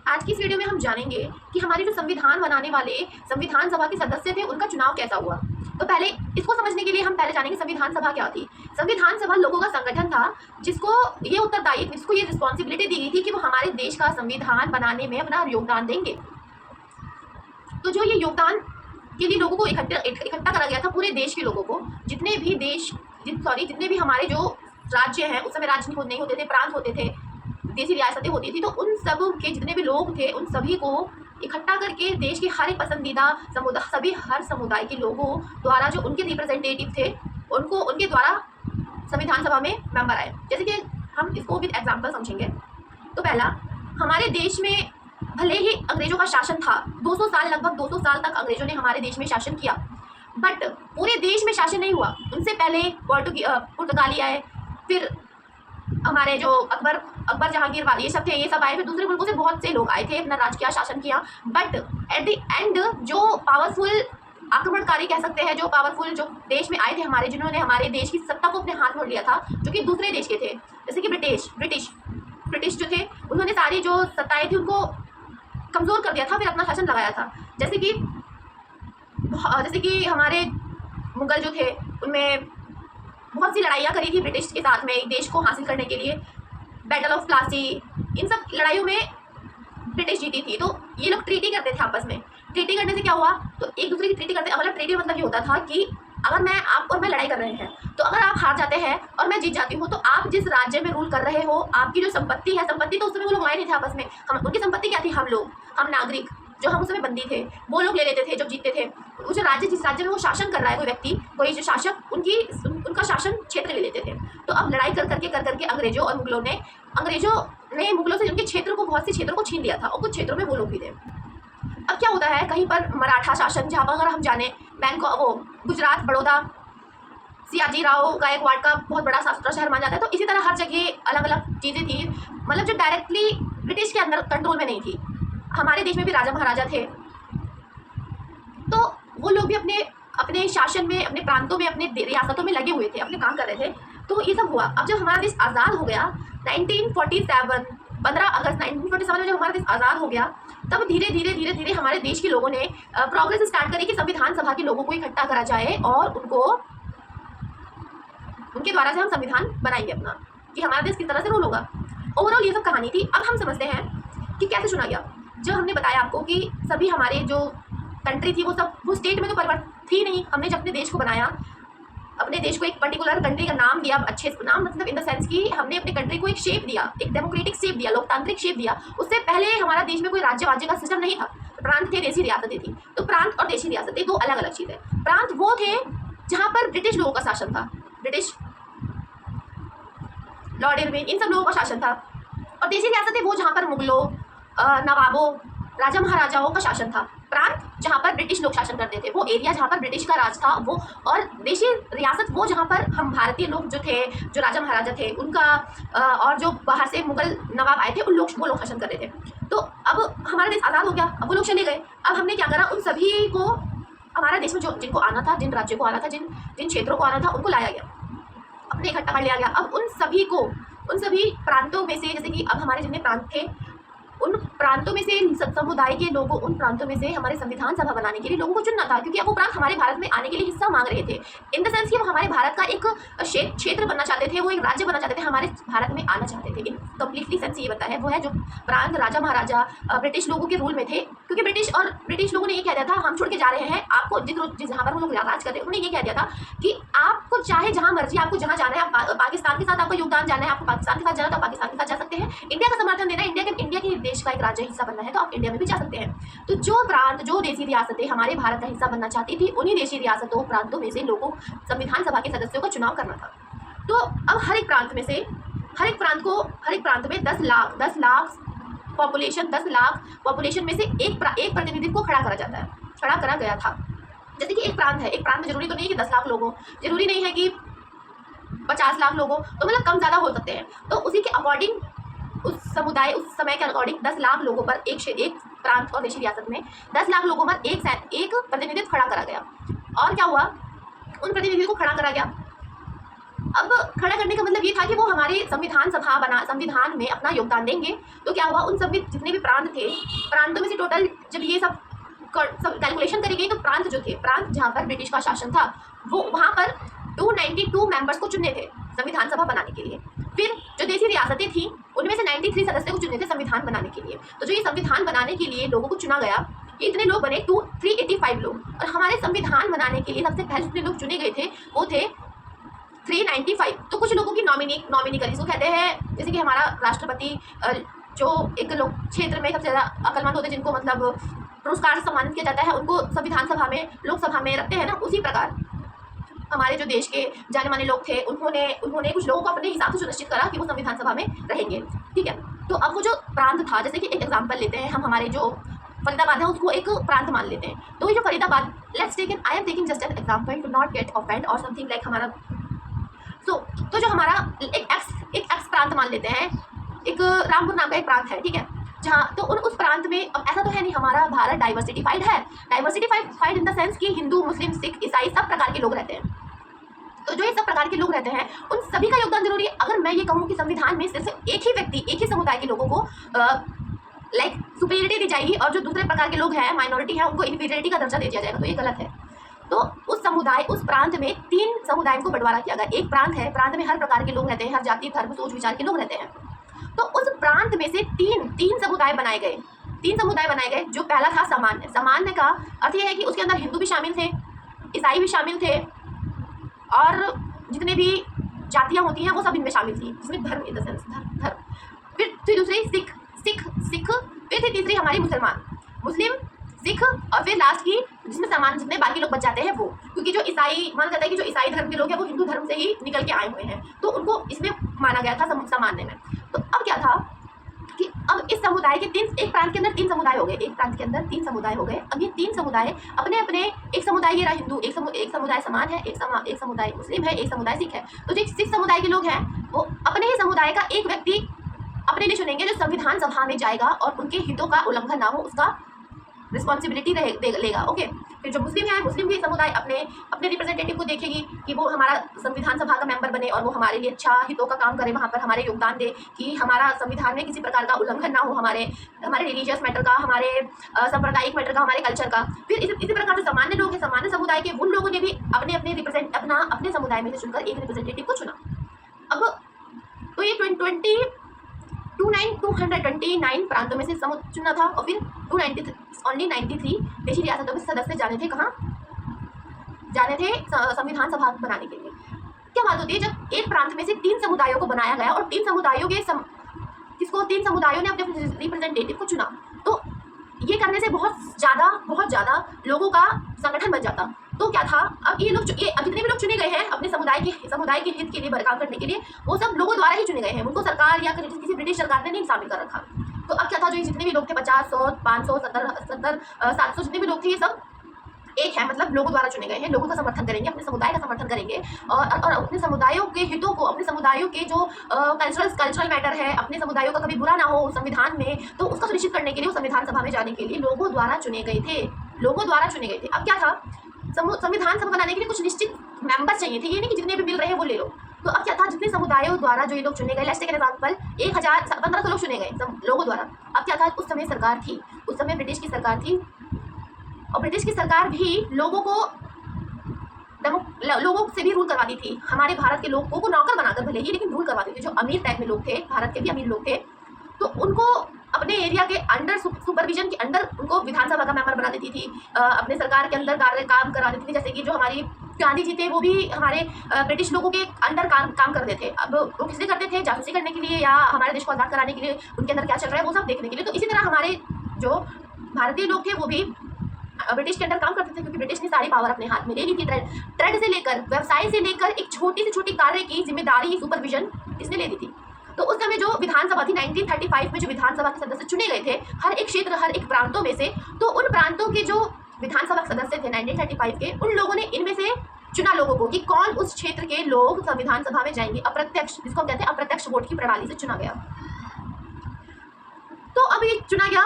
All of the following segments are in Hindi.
आज की इस वीडियो में हम जानेंगे कि हमारे जो संविधान बनाने वाले संविधान सभा के सदस्य थे उनका चुनाव कैसा हुआ। तो पहले इसको समझने के लिए हम पहले जानेंगे संविधान सभा क्या थी। संविधान सभा लोगों का संगठन था जिसको ये उत्तरदायित्व, जिसको ये रिस्पॉन्सिबिलिटी दी गई थी कि वो हमारे देश का संविधान बनाने में अपना योगदान देंगे। तो जो ये योगदान के लिए लोगों को इकट्ठा करा गया था, पूरे देश के लोगों को, जितने भी हमारे जो राज्य हैं, उस समय राज्य नहीं होते थे, प्रांत होते थे, देशी रियासतें होती थी, तो उन सब के जितने भी लोग थे उन सभी को इकट्ठा करके देश के हर एक पसंदीदा समुदाय, हर समुदाय के लोगों द्वारा जो उनके रिप्रेजेंटेटिव थे उनको उनके द्वारा संविधान सभा में मेंबर आए। जैसे कि हम इसको विद एग्जाम्पल समझेंगे। तो पहला, हमारे देश में भले ही अंग्रेजों का शासन था, 200 साल, लगभग 200 साल तक अंग्रेजों ने हमारे देश में शासन किया, बट पूरे देश में शासन नहीं हुआ। उनसे पहले पुर्तगाली आए, फिर हमारे जो अकबर जहांगीर वाले ये सब थे, ये सब आए, फिर दूसरे मुल्कों से बहुत से लोग आए थे, अपना राज किया, शासन किया। बट एट द एंड जो पावरफुल आक्रमणकारी कह सकते हैं, जो पावरफुल जो देश में आए थे हमारे, जिन्होंने हमारे देश की सत्ता को अपने हाथ में लिया था, जो कि दूसरे देश के थे, जैसे कि ब्रिटिश जो थे, उन्होंने सारी जो सत्ताएं थी उनको कमज़ोर कर दिया था, फिर अपना शासन लगाया था। जैसे कि हमारे मुगल जो थे उनमें बहुत सी लड़ाइयाँ करी थी ब्रिटिश के साथ में एक देश को हासिल करने के लिए। बैटल ऑफ प्लासी, इन सब लड़ाइयों में ब्रिटिश जीती थी। तो ये लोग ट्रीटी करते थे आपस में। ट्रीटी करने से क्या हुआ, तो एक दूसरे की ट्रीटी करते, मतलब ट्रीटी मतलब ये होता था कि अगर आप और मैं लड़ाई कर रहे हैं, तो अगर आप हार जाते हैं और मैं जीत जाती हूँ, तो आप जिस राज्य में रूल कर रहे हो, आपकी जो संपत्ति है, संपत्ति तो उस समय वो लोग लाए नहीं थे आपस में, उनकी संपत्ति क्या थी, हम नागरिक जो हम उस समय बंदी थे, वो लोग ले लेते थे जब जीतते थे। वो जो राज्य, जिस राज्य में वो शासन कर रहा है कोई व्यक्ति, कोई जो शासक, उनका शासन क्षेत्र ले लेते थे। तो अब लड़ाई कर करके अंग्रेजों और मुगलों ने मुगलों से उनके क्षेत्रों को, बहुत से क्षेत्रों को छीन लिया था, और कुछ क्षेत्रों में वो लोग भी थे। अब क्या होता है, कहीं पर मराठा शासन, जहाँ पर अगर हम जाने गुजरात, बड़ौदा, सियाजी राव गायकवाड़ का बहुत बड़ा शास्त्र शहर माना जाता है। तो इसी तरह हर जगह अलग अलग चीज़ें थी, मतलब जो डायरेक्टली ब्रिटिश के अंदर कंट्रोल में नहीं थी। हमारे देश में भी राजा महाराजा थे, तो वो लोग भी अपने शासन में, अपने प्रांतों में, अपने रियासतों में लगे हुए थे, अपने काम कर रहे थे। तो ये सब हुआ। अब जब हमारा देश आज़ाद हो गया 1947, 15 अगस्त 1947 में जब हमारा देश आज़ाद हो गया, तब धीरे धीरे हमारे देश के लोगों ने प्रोग्रेस स्टार्ट करी कि संविधान सभा के लोगों को इकट्ठा करा जाए और उनके द्वारा से हम संविधान बनाएंगे अपना, कि हमारा देश किस तरह से रूल होगा। ओवरऑल ये सब कहानी थी। अब हम समझते हैं कि कैसे चुना गया। जो हमने बताया आपको कि सभी हमारे जो कंट्री थी वो स्टेट में तो परिवर्तित थी नहीं। हमने जब अपने देश को बनाया, अपने देश को एक पर्टिकुलर कंट्री का नाम दिया, अच्छे नाम मतलब इन द सेंस कि हमने अपने कंट्री को एक शेप दिया, एक डेमोक्रेटिक शेप दिया, लोकतांत्रिक शेप दिया। उससे पहले हमारा देश में कोई राज्य का सिस्टम नहीं था, प्रांत थे, देशी रियासतें थी। तो प्रांत और देशी रियासतें दो अलग अलग चीज़ है। प्रांत वो थे जहाँ पर ब्रिटिश लोगों का शासन था, ब्रिटिश लॉर्ड इरविन, इन सब लोगों का शासन था। और देशी रियासतें वो जहाँ पर मुगलों, नवाबों, राजा महाराजाओं का शासन था। प्रांत जहाँ पर ब्रिटिश लोग शासन करते थे, वो एरिया जहाँ पर ब्रिटिश का राज था वो। और देशी रियासत वो जहाँ पर हम भारतीय लोग जो थे, जो राजा महाराजा थे उनका, और जो बाहर से मुगल नवाब आए थे वो लोग शासन कर रहे थे। तो अब हमारा देश आज़ाद हो गया, अब वो लोग चले गए। अब हमने क्या करा, उन सभी को हमारे देश में जिनको आना था, जिन राज्यों को आना था, जिन क्षेत्रों को आना था, उनको लाया गया, अपने इकट्ठा कर लिया गया। अब उन सभी प्रांतों में से, जैसे कि अब हमारे जितने प्रांत थे, उन प्रांतों में से समुदाय के लोगों, उन प्रांतों में से हमारे संविधान सभा बनाने के लिए लोगों को चुनना था, क्योंकि अब वो प्रांत हमारे भारत में आने के लिए हिस्सा मांग रहे थे। इन द सेंस कि वो हमारे भारत का एक क्षेत्र बनना चाहते थे, वो एक राज्य बनना चाहते थे, हमारे भारत में आना चाहते थे। इन कंप्लीटली सेंस ये बताया है, वो है जो प्रांत राजा महाराजा ब्रिटिश लोगों के रूल में थे। क्योंकि ब्रिटिश लोगों ने ये कह दिया था, हम छोड़ के जा रहे हैं आपको, जहाँ पर वो लोग राज करते, उन्होंने ये कह दिया था कि आपको चाहे जहाँ मर्जी, आपको जहाँ जाना है, आप पाकिस्तान के साथ आपको योगदान जाना है, आपको पाकिस्तान के साथ जाना तो पाकिस्तान के साथ जा सकते हैं। इंडिया का समर्थन देना है, इंडिया के देश का एक राज्य हिस्सा बनना है तो आप इंडिया में भी जा सकते हैं। तो जो देशी रियासतें हमारे भारत का हिस्सा बनना चाहती थी, उन्हीं देशी रियासतों, प्रांतों में से लोगों, संविधान सभा के सदस्यों का चुनाव करना था। तो अब हर एक प्रांत में 10 लाख पॉपुलेशन में से एक प्रतिनिधि को खड़ा करा गया था। जैसे कि एक प्रांत में जरूरी तो नहीं है कि 10 लाख लोग हो, जरूरी नहीं है कि 50 लाख लोग हो, तो मतलब कम ज़्यादा हो सकते हैं। तो उसी के अकॉर्डिंग, उस समय के अकॉर्डिंग 10 लाख लोगों पर एक प्रांत और देशी रियासत में 10 लाख लोगों पर एक प्रतिनिधित्व खड़ा करा गया। और क्या हुआ, उन प्रतिनिधियों को खड़ा करा गया। अब खड़ा करने का मतलब ये था कि वो हमारे संविधान में अपना योगदान देंगे। तो क्या हुआ, उन सभी जितने भी प्रांत थे, प्रांतों में से टोटल जब ये सब कैलकुलेशन करी गई तो प्रांत जो थे, प्रांत जहाँ पर ब्रिटिश का शासन था, वो वहाँ पर 292 मेंबर्स को चुनने थे संविधान सभा बनाने के लिए। फिर जो देसी रियासतें थी उनमें से 93 सदस्य को चुने थे संविधान बनाने के लिए। तो जो ये संविधान बनाने के लिए लोगों को चुना गया, ये इतने लोग बने 385 लोग। और हमारे संविधान बनाने के लिए सबसे पहले जितने लोग चुने गए थे वो थे 395। तो कुछ लोगों की नॉमिनी करी, इसको कहते हैं जैसे कि हमारा राष्ट्रपति जो एक लोग क्षेत्र में सबसे ज़्यादा अक्लमंद होते हैं, जिनको मतलब पुरस्कार से सम्मानित किया जाता है, उनको संविधान सभा में, लोकसभा में रखते हैं ना, उसी प्रकार हमारे जो देश के जाने माने लोग थे उन्होंने कुछ लोगों को अपने हिसाब से सुनिश्चित करा कि वो संविधान सभा में रहेंगे। ठीक है, तो अब वो जो प्रांत था, जैसे कि एक एग्जाम्पल लेते हैं हम, हमारे जो फरीदाबाद है उसको एक प्रांत मान लेते हैं। तो ये जो Faridabad, I am taking just an example to not get offend और समथिंग लाइक हमारा तो जो हमारा एक एक्स प्रांत मान लेते हैं, एक रामपुर नाम का एक प्रांत है, ठीक है, जहाँ तो उस प्रांत में, अब ऐसा तो है नहीं, हमारा भारत डाइवर्सिटीफाइड है, डाइवर्सिटीफाइड इन द सेंस कि हिंदू, मुस्लिम, सिख, ईसाई सब प्रकार के लोग रहते हैं। तो जो ये सब प्रकार के लोग रहते हैं उन सभी का योगदान जरूरी है। अगर मैं ये कहूँ कि संविधान में सिर्फ एक ही व्यक्ति, एक ही समुदाय के लोगों को लाइक सुपीरियरिटी दी जाएगी और जो दूसरे प्रकार के लोग हैं, माइनॉरिटी है, उनको इन्फीरियरिटी का दर्जा दे दिया जाएगा, तो ये गलत है। तो उस प्रांत में 3 समुदायों को बंटवारा किया गया। एक प्रांत है, प्रांत में हर प्रकार के लोग रहते हैं, हर जाति, धर्म, सोच, विचार के लोग रहते हैं। तो उस प्रांत में से तीन समुदाय बनाए गए। जो पहला था सामान्य का अर्थ यह है कि उसके अंदर हिंदू भी शामिल थे, ईसाई भी शामिल थे, और जितने भी जातियाँ होती हैं वो सब इनमें शामिल थी, जिसमें धर्म इन द सेंस धर्म। फिर दूसरी सिख, फिर थी तीसरी हमारी मुस्लिम, सिख, और फिर लास्ट की जिसमें सामान्य जितने बाकी लोग बच जाते हैं वो, क्योंकि जो ईसाई माना जाता है कि जो ईसाई धर्म के लोग हैं वो हिंदू धर्म से ही निकल के आए हुए हैं, तो उनको इसमें माना गया था सामान्य में। तो अब क्या था कि अब इस समुदाय के एक प्रांत के अंदर 3 समुदाय हो गए, अब ये 3 समुदाय अपने अपने, एक समुदाय ये रहा हिंदू, एक समुदाय समान है, एक समुदाय मुस्लिम है, एक समुदाय सिख है। तो जो सिख समुदाय के लोग हैं वो अपने ही समुदाय का एक व्यक्ति अपने लिए चुनेंगे जो संविधान सभा में जाएगा और उनके हितों का उल्लंघन ना हो उसका रिस्पॉन्सिबिलिटी लेगा। ओके, फिर जो मुस्लिम भी समुदाय अपने रिप्रेजेंटेटिव को देखेगी कि वो हमारा संविधान सभा का मेंबर बने और वो हमारे लिए अच्छा हितों का काम करे, वहाँ पर हमारे योगदान दे कि हमारा संविधान में किसी प्रकार का उल्लंघन ना हो, हमारे रिलीजियस मैटर का, हमारे सांप्रदायिक मैटर का, हमारे कल्चर का। फिर इसी प्रकार से सामान्य लोग हैं, सामान्य समुदाय के, उन लोगों ने भी अपने समुदाय में से चुनकर एक रिप्रेजेंटेटिव को चुना। अब तो ये 229 प्रांतों में से चुना था, और फिर 93 देशी रियासतों के सदस्य जाने थे संविधान सभा बनाने के लिए। क्या बात होती है जब एक प्रांत में से 3 समुदायों को बनाया गया और 3 समुदायों ने अपने रिप्रेजेंटेटिव को चुना, तो ये करने से बहुत ज़्यादा लोगों का संगठन बन जाता। तो क्या था, अब ये जितने भी लोग चुने गए हैं अपने समुदाय के हित के लिए काम करने के लिए, वो सब लोगों द्वारा ही चुने गए हैं, उनको सरकार या किसी ब्रिटिश सरकार ने नहीं शामिल कर रखा। तो अब क्या था, जो जितने भी लोग थे 50, 100, 500, 70, 700 जितने भी लोग थे, ये सब एक है, मतलब लोगों द्वारा चुने गए हैं, लोगों का समर्थन करेंगे, अपने समुदाय का समर्थन करेंगे और अपने समुदायों के हितों को, अपने समुदायों के जो कल्चरल मैटर है, अपने समुदायों का कभी बुरा ना हो संविधान में, तो उसका सुनिश्चित करने के लिए संविधान सभा में जाने के लिए लोगों द्वारा चुने गए थे। अब क्या था, संविधान सभा बनाने के लिए कुछ निश्चित मेंबर चाहिए थे, ये नहीं कि जितने भी मिल रहे हैं वो ले लो। तो अब क्या था, जितने समुदायों द्वारा जो ये लोग चुने गए, लेट्स टेक एन एग्जांपल, 1500 लोग चुने गए लोगों द्वारा। अब क्या था, उस समय सरकार थी, उस समय ब्रिटिश की सरकार थी, और ब्रिटिश की सरकार भी लोगों से भी रूल करवाती थी। हमारे भारत के लोगों को नौकर बनाकर भले ही, लेकिन रूल करवाती थी। जो अमीर टाइप में लोग थे, भारत के भी अमीर लोग थे, तो उनको अपने एरिया के अंडर, सुपरविजन के अंडर उनको विधानसभा का मेंबर बना देती थी, अपने सरकार के अंदर काम करा देती थी। जैसे कि जो हमारी गांधी जी थे वो भी हमारे ब्रिटिश लोगों के अंडर काम करते थे। अब वो किस लिए करते थे, जासूसी करने के लिए या हमारे देश को आज़ाद कराने के लिए, उनके अंदर क्या चल रहा है वो सब देखने के लिए। तो इसी तरह हमारे जो भारतीय लोग थे वो भी ब्रिटिश के अंडर काम करते थे, क्योंकि ब्रिटिश ने सारी पावर अपने हाथ में ले ली थी। ट्रेड से लेकर, व्यवसाय से लेकर, एक छोटी से छोटी कार्य की जिम्मेदारी, सुपरविजन इसने ले ली थी। तो उस समय जो विधानसभा थी 1935 में, जो विधानसभा के सदस्य चुने गए थे हर एक क्षेत्र, हर एक प्रांतों में से, तो उन प्रांतों के जो विधानसभा के सदस्य थे 1935 के, उन लोगों ने इनमें से चुना लोगों को कि कौन उस क्षेत्र के लोग संविधान सभा में जाएंगे। अप्रत्यक्ष, जिसको कहते हैं अप्रत्यक्ष वोट की प्रणाली से चुना गया। तो अब ये चुना गया,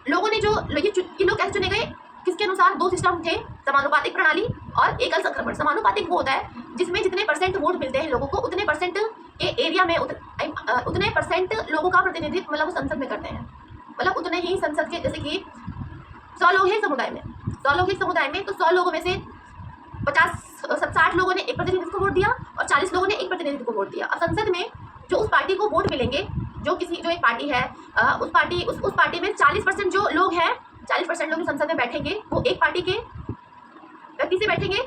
लोगों ने जो ये लोग कैसे चुने गए, किसके अनुसार? 2 सिस्टम थे, समानुपातिक प्रणाली और एकल संक्रमण। समानुपातिक वो होता है जिसमें जितने परसेंट वोट मिलते हैं लोगों को, उतने परसेंट के एरिया में उतने परसेंट लोगों का प्रतिनिधित्व मतलब वो संसद में करते हैं। मतलब उतने ही संसद के, जैसे कि 100 लोग हैं समुदाय में, 100 लोग एक समुदाय में, तो 100 लोगों में से 60 लोगों ने एक प्रतिनिधित्व को वोट दिया और 40 लोगों ने एक प्रतिनिधित्व को वोट दिया। अब संसद में जो उस पार्टी को वोट मिलेंगे, जो एक पार्टी है, उस पार्टी में 40% जो लोग हैं, 40% लोग संसद में बैठेंगे, वो एक पार्टी के व्यक्ति से बैठेंगे।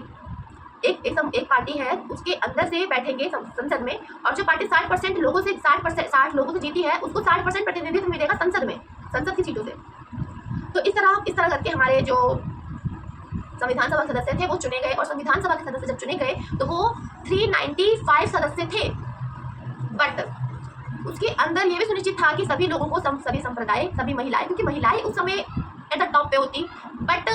एक पार्टी है उसके अंदर से बैठेंगे संसद में, और जो पार्टी 60 लोगों से जीती है, उसको 60% प्रतिनिधित्व मिलेगा संसद में, संसद की सीटों से। तो इस तरह करके हमारे जो संविधान सभा सदस्य थे वो चुने गए, और संविधान सभा के सदस्य जब चुने गए तो वो 395 सदस्य थे। बट उसके अंदर ये भी सुनिश्चित था कि सभी लोगों को, सभी संप्रदाय, सभी महिलाएं, क्योंकि महिलाएं उस समय एट द टॉप पे होती, बट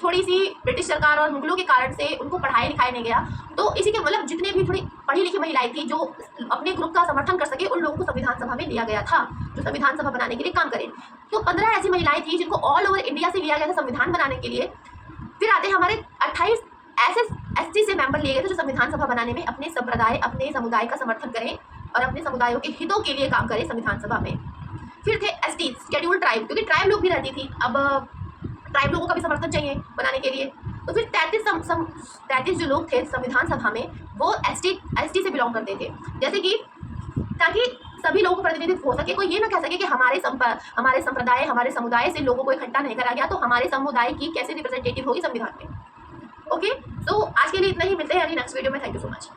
थोड़ी सी ब्रिटिश सरकार और मुगलों के कारण से उनको पढ़ाई लिखाई नहीं गया, तो इसी के मतलब जितने भी थोड़ी पढ़ी लिखी महिलाएं थी जो अपने ग्रुप का समर्थन कर सके, उन लोगों को संविधान सभा में लिया गया था, जो संविधान सभा बनाने के लिए काम करें। तो 15 ऐसी महिलाएं थी जिनको ऑल ओवर इंडिया से लिया गया था संविधान बनाने के लिए। फिर आते हमारे 28 ऐसे SC से मेंबर लिए गए थे जो संविधान सभा बनाने में अपने संप्रदाय, अपने समुदाय का समर्थन करें और अपने समुदायों के हितों के लिए काम करें संविधान सभा में। फिर थे ST, शेड्यूल्ड ट्राइब, क्योंकि ट्राइब लोग भी रहती थी, अब ट्राइब लोगों का भी समर्थन चाहिए बनाने के लिए। तो फिर 33 जो लोग थे संविधान सभा में, वो ST से बिलोंग करते थे, जैसे कि ताकि सभी लोगों को प्रतिनिधित्व हो सके। कोई ये ना कह सके कि हमारे संप्रदाय, हमारे समुदाय से लोगों को इकट्ठा नहीं करा गया, तो हमारे समुदाय की कैसे रिप्रेजेंटेटिव होगी संविधान में। ओके, तो आज के लिए इतना ही, मिलते हैं अभी नेक्स्ट वीडियो में। Thank you so much.